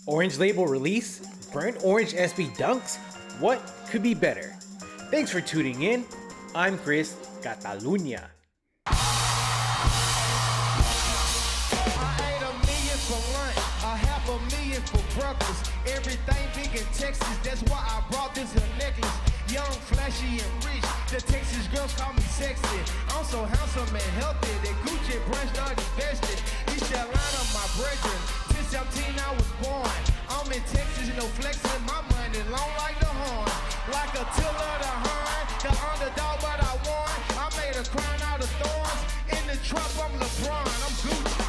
Orange Label release? Burnt Orange SB Dunks? What could be better? Thanks for tuning in. I'm Chris Catalunya. I ate $1 million for lunch, $500,000 for breakfast. Everything big in Texas, that's why I brought this here necklace. Young, flashy, and rich, the Texas girls call me sexy. I'm so handsome and healthy, that Gucci brand started vested. East Carolina, my brethren, since 17 I was born. I'm in Texas, no flexing, my money long like the horn. Like a tiller the horn, the underdog but I won. I made a crown out of thorns, in the trap I'm LeBron, I'm Gucci.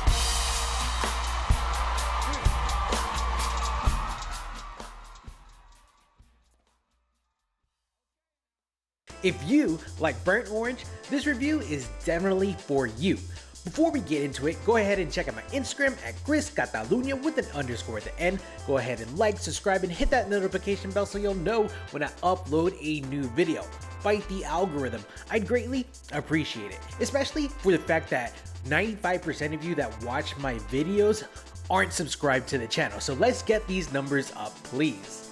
If you like burnt orange, this review is definitely for you. Before we get into it, go ahead and check out my Instagram at Chris Catalunya with an underscore at the end. Go ahead and like, subscribe, and hit that notification bell so you'll know when I upload a new video. Fight the algorithm. I'd greatly appreciate it, especially for the fact that 95% of you that watch my videos aren't subscribed to the channel. So let's get these numbers up, please.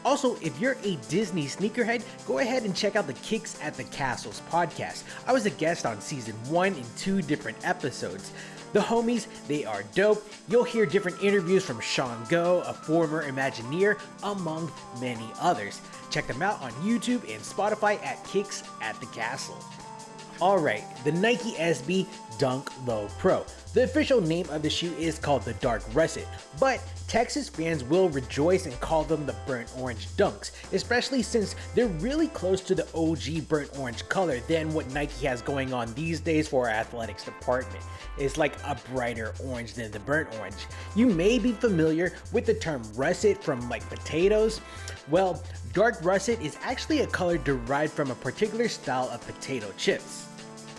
Also, if you're a Disney sneakerhead, go ahead and check out the Kicks at the Castles podcast. I was a guest on season 1 in 2 different episodes. The homies, they are dope. You'll hear different interviews from Sean Go, a former Imagineer, among many others. Check them out on YouTube and Spotify at Kicks at the Castle. Alright, the Nike SB Dunk Low Pro. The official name of the shoe is called the Dark Russet, but Texas fans will rejoice and call them the Burnt Orange Dunks, especially since they're really close to the OG burnt orange color than what Nike has going on these days for our athletics department. It's like a brighter orange than the burnt orange. You may be familiar with the term russet from like potatoes. Well, dark russet is actually a color derived from a particular style of potato chips.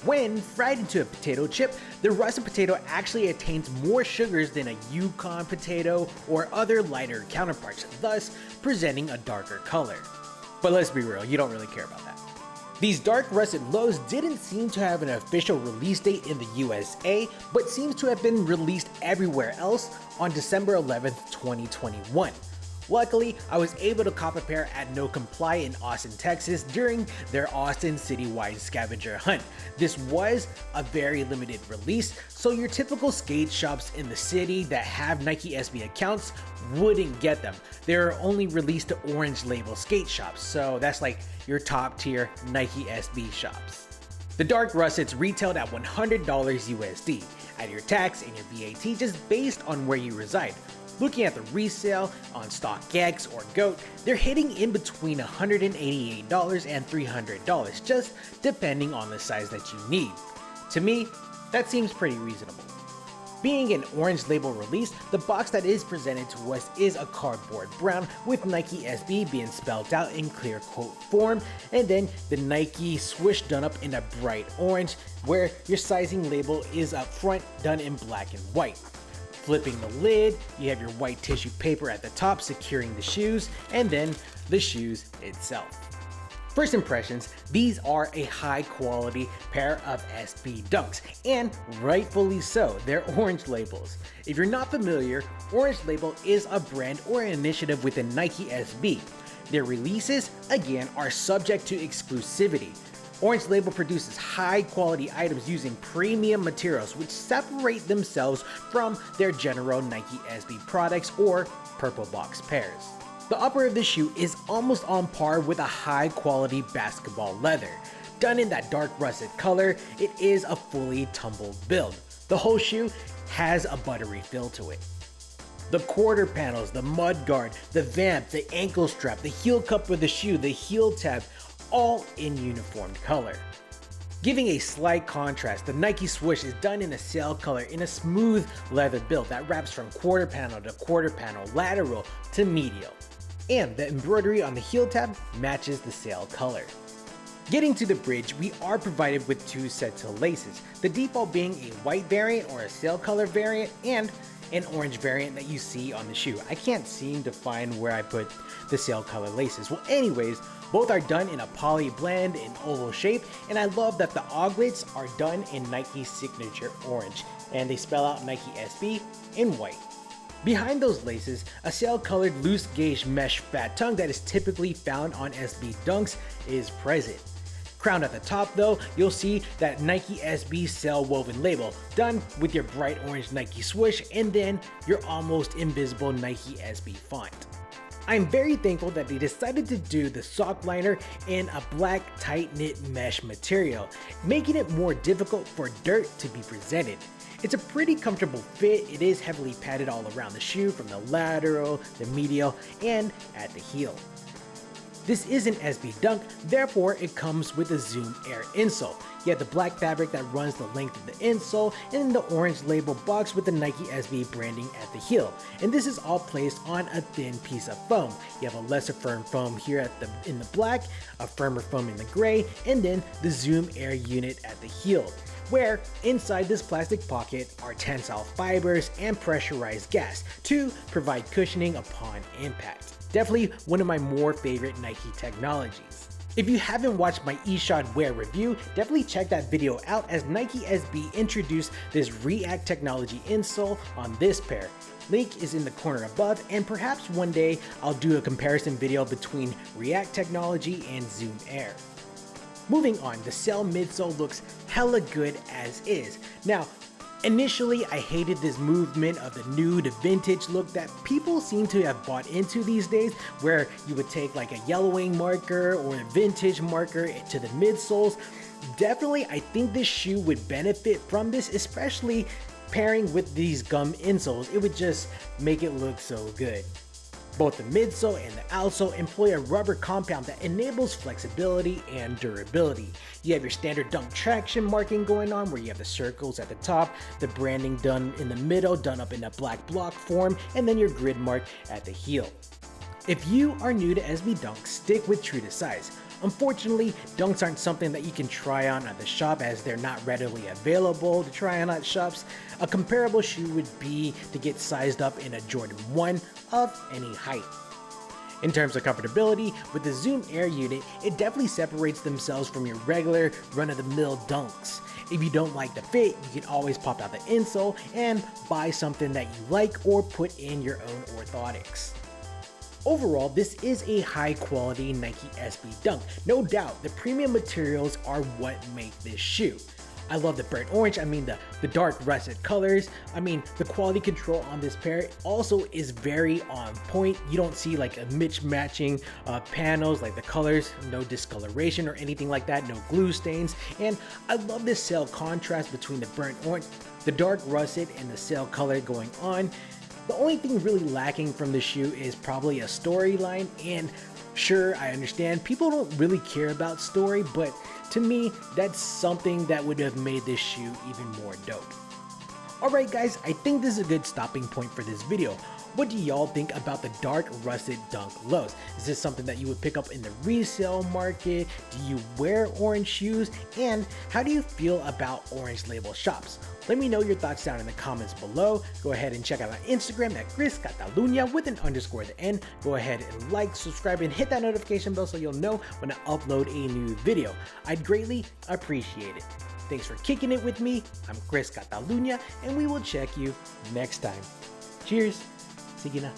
When fried into a potato chip, the russet potato actually attains more sugars than a Yukon potato or other lighter counterparts, thus presenting a darker color. But let's be real, you don't really care about that. These dark russet lows didn't seem to have an official release date in the USA, but seems to have been released everywhere else on December 11th, 2021. Luckily, I was able to cop a pair at No Comply in Austin, Texas during their Austin citywide scavenger hunt. This was a very limited release, so your typical skate shops in the city that have Nike SB accounts wouldn't get them. They're only released to OrangeLabel skate shops, so that's like your top tier Nike SB shops. The Dark Russets retailed at $100 USD. Add your tax and your VAT just based on where you reside. Looking at the resale on StockX or GOAT, they're hitting in between $188 and $300, just depending on the size that you need. To me, that seems pretty reasonable. Being an Orange Label release, the box that is presented to us is a cardboard brown with Nike SB being spelled out in clear quote form, and then the Nike swoosh done up in a bright orange, where your sizing label is up front done in black and white. Flipping the lid, you have your white tissue paper at the top securing the shoes, and then the shoes itself. First impressions, these are a high quality pair of SB Dunks, and rightfully so, they're Orange Labels. If you're not familiar, Orange Label is a brand or initiative within Nike SB. Their releases, again, are subject to exclusivity. Orange Label produces high quality items using premium materials which separate themselves from their general Nike SB products or purple box pairs. The upper of the shoe is almost on par with a high quality basketball leather. Done in that dark russet color, it is a fully tumbled build. The whole shoe has a buttery feel to it. The quarter panels, the mud guard, the vamp, the ankle strap, the heel cup of the shoe, the heel tab, all in uniformed color. Giving a slight contrast, the Nike swoosh is done in a sail color in a smooth leather build that wraps from quarter panel to quarter panel, lateral to medial. And the embroidery on the heel tab matches the sail color. Getting to the bridge, we are provided with 2 sets of laces, the default being a white variant or a sail color variant and an orange variant that you see on the shoe. I can't seem to find where I put the sail color laces. Well, anyways, both are done in a poly blend in oval shape, and I love that the oglets are done in Nike's signature orange, and they spell out Nike SB in white. Behind those laces, a sail-colored loose gauge mesh fat tongue that is typically found on SB Dunks is present. Crowned at the top though, you'll see that Nike SB sail woven label, done with your bright orange Nike swoosh and then your almost invisible Nike SB font. I'm very thankful that they decided to do the sock liner in a black tight knit mesh material, making it more difficult for dirt to be presented. It's a pretty comfortable fit. It is heavily padded all around the shoe from the lateral, the medial, and at the heel. This is an SB Dunk, therefore it comes with a Zoom Air insole. You have the black fabric that runs the length of the insole and then the OrangeLabel box with the Nike SB branding at the heel. And this is all placed on a thin piece of foam. You have a lesser firm foam here in the black, a firmer foam in the gray, and then the Zoom Air unit at the heel, where inside this plastic pocket are tensile fibers and pressurized gas to provide cushioning upon impact. Definitely one of my more favorite Nike technologies. If you haven't watched my eShot Wear review, definitely check that video out as Nike SB introduced this React technology insole on this pair. Link is in the corner above, and perhaps one day I'll do a comparison video between React technology and Zoom Air. Moving on, the Sail midsole looks hella good as is. Now, initially, I hated this movement of the new to vintage look that people seem to have bought into these days, where you would take like a yellowing marker or a vintage marker to the midsoles. Definitely, I think this shoe would benefit from this, especially pairing with these gum insoles. It would just make it look so good. Both the midsole and the outsole employ a rubber compound that enables flexibility and durability. You have your standard dunk traction marking going on, where you have the circles at the top, the branding done in the middle, done up in a black block form, and then your grid mark at the heel. If you are new to SB Dunks, stick with true to size. Unfortunately, Dunks aren't something that you can try on at the shop as they're not readily available to try on at shops. A comparable shoe would be to get sized up in a Jordan 1 of any height. In terms of comfortability, with the Zoom Air unit, it definitely separates themselves from your regular run-of-the-mill Dunks. If you don't like the fit, you can always pop out the insole and buy something that you like or put in your own orthotics. Overall, this is a high quality Nike SB Dunk. No doubt, the premium materials are what make this shoe. I love the burnt orange, the dark russet colors. The quality control on this pair also is very on point. You don't see like a mismatching panels, like the colors, no discoloration or anything like that, no glue stains. And I love this sail contrast between the burnt orange, the dark russet, and the sail color going on. The only thing really lacking from the shoe is probably a storyline, and sure, I understand people don't really care about story, but to me, that's something that would have made this shoe even more dope. Alright guys, I think this is a good stopping point for this video. What do y'all think about the dark russet dunk lows? Is this something that you would pick up in the resale market? Do you wear orange shoes? And how do you feel about OrangeLabel shops? Let me know your thoughts down in the comments below. Go ahead and check out my Instagram at @ChrisCatalunya with an underscore at the end. Go ahead and like, subscribe, and hit that notification bell so you'll know when I upload a new video. I'd greatly appreciate it. Thanks for kicking it with me. I'm Chris Catalunya, and we will check you next time. Cheers. Sige na.